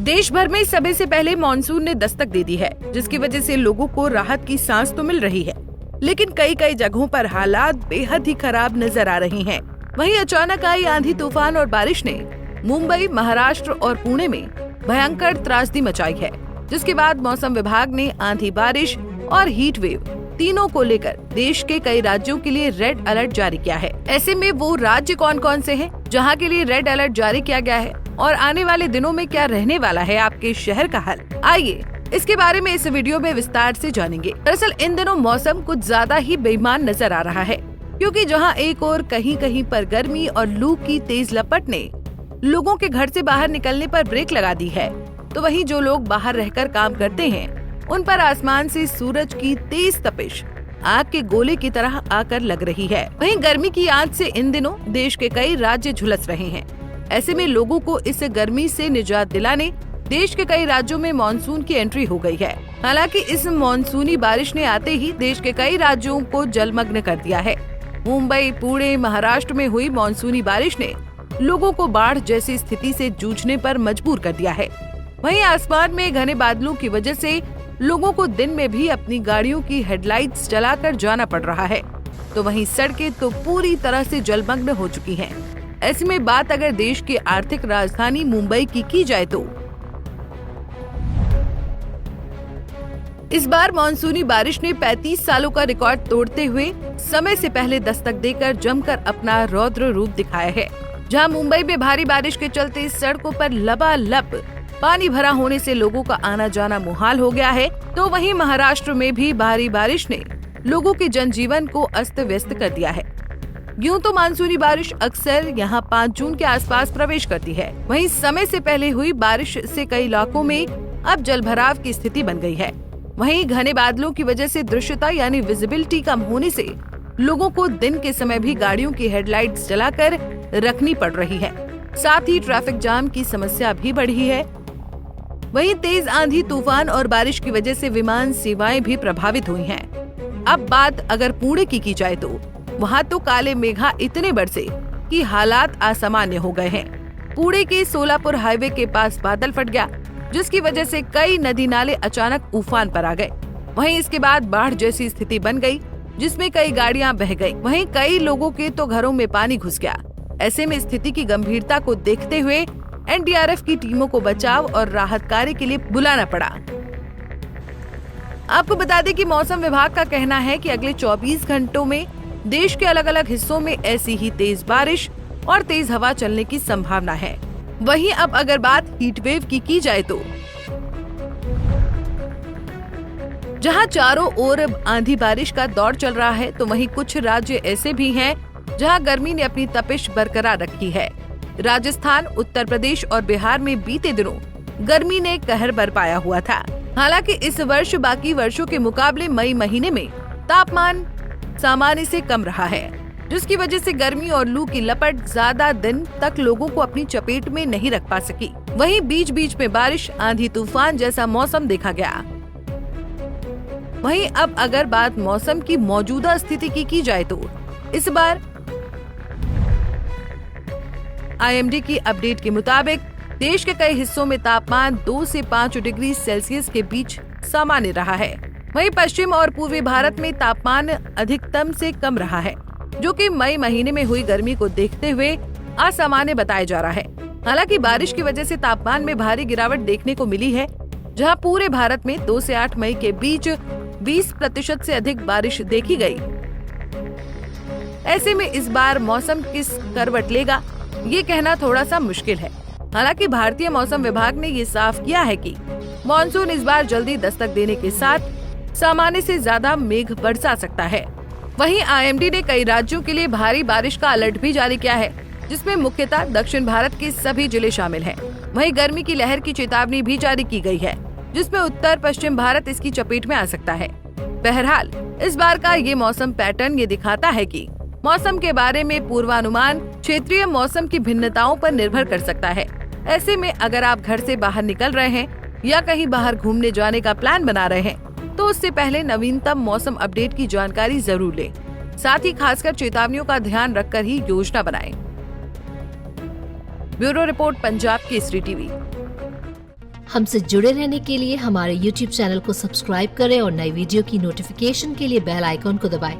देश भर में समय से पहले मानसून ने दस्तक दे दी है, जिसकी वजह से लोगों को राहत की सांस तो मिल रही है, लेकिन कई जगहों पर हालात बेहद ही खराब नजर आ रहे हैं। वहीं अचानक आई आंधी तूफान और बारिश ने मुंबई, महाराष्ट्र और पुणे में भयंकर त्रासदी मचाई है, जिसके बाद मौसम विभाग ने आंधी, बारिश और हीट वेव तीनों को लेकर देश के कई राज्यों के लिए रेड अलर्ट जारी किया है। ऐसे में वो राज्य कौन-कौन से हैं, जहां के लिए रेड अलर्ट जारी किया गया है और आने वाले दिनों में क्या रहने वाला है आपके शहर का हाल, आइए इसके बारे में इस वीडियो में विस्तार से जानेंगे। दरअसल इन दिनों मौसम कुछ ज्यादा ही बेईमान नजर आ रहा है, क्योंकि जहां एक और कहीं पर गर्मी और लू की तेज लपट ने लोगों के घर से बाहर निकलने पर ब्रेक लगा दी है, तो वहीं जो लोग बाहर रहकर काम करते हैं उन पर आसमान से सूरज की तेज तपिश आग के गोले की तरह आकर लग रही है। वहीं गर्मी की आंच से इन दिनों देश के कई राज्य झुलस रहे हैं। ऐसे में लोगों को इस गर्मी से निजात दिलाने देश के कई राज्यों में मानसून की एंट्री हो गई है। हालांकि इस मानसूनी बारिश ने आते ही देश के कई राज्यों को जलमग्न कर दिया है। मुंबई, पुणे, महाराष्ट्र में हुई मानसूनी बारिश ने लोगों को बाढ़ जैसी स्थिति से जूझने पर मजबूर कर दिया है। वहीं आसमान में घने बादलों की वजह से लोगों को दिन में भी अपनी गाड़ियों की हेडलाइट्स जलाकर जाना पड़ रहा है, तो वहीं सड़कें तो पूरी तरह से जलमग्न हो चुकी हैं। ऐसे में बात अगर देश की आर्थिक राजधानी मुंबई की जाए तो इस बार मानसूनी बारिश ने 35 सालों का रिकॉर्ड तोड़ते हुए समय से पहले दस्तक देकर जमकर अपना रौद्र रूप दिखाया है। जहां मुंबई में भारी बारिश के चलते सड़कों पर लबालब पानी भरा होने से लोगों का आना जाना मुहाल हो गया है, तो वहीं महाराष्ट्र में भी भारी बारिश ने लोगों के जनजीवन को अस्त व्यस्त कर दिया है। यूं तो मानसूनी बारिश अक्सर यहां 5 जून के आसपास प्रवेश करती है, वहीं समय से पहले हुई बारिश से कई इलाकों में अब जलभराव की स्थिति बन गई है। वहीं घने बादलों की वजह से दृश्यता यानी विजिबिलिटी कम होने से लोगों को दिन के समय भी गाड़ियों की हेडलाइट्स जलाकर रखनी पड़ रही है। साथ ही ट्रैफिक जाम की समस्या भी बढ़ी है। वहीं तेज आंधी, तूफान और बारिश की वजह से विमान सेवाएं भी प्रभावित हुई हैं। अब बात अगर पुणे की जाए तो वहां तो काले मेघा इतने बरसे कि हालात असामान्य हो गए हैं। पुणे के सोलापुर हाईवे के पास बादल फट गया, जिसकी वजह से कई नदी नाले अचानक उफान पर आ गए। वहीं इसके बाद बाढ़ जैसी स्थिति बन गई, जिसमें कई गाड़ियां बह गई। वहीं कई लोगों के तो घरों में पानी घुस गया। ऐसे में स्थिति की गंभीरता को देखते हुए एनडीआरएफ की टीमों को बचाव और राहत कार्य के लिए बुलाना पड़ा। आपको बता दें कि मौसम विभाग का कहना है कि अगले 24 घंटों में देश के अलग अलग हिस्सों में ऐसी ही तेज बारिश और तेज हवा चलने की संभावना है। वहीं अब अगर बात हीट वेव की जाए तो जहां चारों ओर आंधी बारिश का दौर चल रहा है, तो वहीं कुछ राज्य ऐसे भी हैं जहां गर्मी ने अपनी तपिश बरकरार रखी है। राजस्थान, उत्तर प्रदेश और बिहार में बीते दिनों गर्मी ने कहर बरपाया हुआ था। हालांकि इस वर्ष बाकी वर्षों के मुकाबले मई महीने में तापमान सामान्य से कम रहा है, जिसकी वजह से गर्मी और लू की लपट ज्यादा दिन तक लोगों को अपनी चपेट में नहीं रख पा सकी। वहीं बीच बीच में बारिश, आंधी, तूफान जैसा मौसम देखा गया। वहीं अब अगर बात मौसम की मौजूदा स्थिति की जाए तो इस बार आईएमडी की अपडेट के मुताबिक देश के कई हिस्सों में तापमान 2 से 5 डिग्री सेल्सियस के बीच सामान्य रहा है। वहीं पश्चिम और पूर्वी भारत में तापमान अधिकतम से कम रहा है, जो कि मई महीने में हुई गर्मी को देखते हुए असामान्य बताया जा रहा है। हालांकि बारिश की वजह से तापमान में भारी गिरावट देखने को मिली है, जहां पूरे भारत में 2 से 8 मई के बीच 20% से अधिक बारिश देखी गई। ऐसे में इस बार मौसम किस करवट लेगा, ये कहना थोड़ा सा मुश्किल है। हालांकि भारतीय मौसम विभाग ने ये साफ किया है कि मानसून इस बार जल्दी दस्तक देने के साथ सामान्य से ज्यादा मेघ बरसा सकता है। वहीं आईएमडी ने कई राज्यों के लिए भारी बारिश का अलर्ट भी जारी किया है, जिसमें मुख्यतः दक्षिण भारत के सभी जिले शामिल हैं। वहीं गर्मी की लहर की चेतावनी भी जारी की गई है, जिसमें उत्तर पश्चिम भारत इसकी चपेट में आ सकता है। बहरहाल इस बार का ये मौसम पैटर्न ये दिखाता है कि मौसम के बारे में पूर्वानुमान क्षेत्रीय मौसम की भिन्नताओं पर निर्भर कर सकता है। ऐसे में अगर आप घर से बाहर निकल रहे हैं या कहीं बाहर घूमने जाने का प्लान बना रहे हैं, तो उससे पहले नवीनतम मौसम अपडेट की जानकारी जरूर लें। साथ ही खासकर चेतावनियों का ध्यान रखकर ही योजना बनाएं। Bureau report, Punjab Kesari TV. हमसे जुड़े रहने के लिए हमारे YouTube चैनल को सब्सक्राइब करें और नई वीडियो की नोटिफिकेशन के लिए बेल आइकॉन को दबाएं।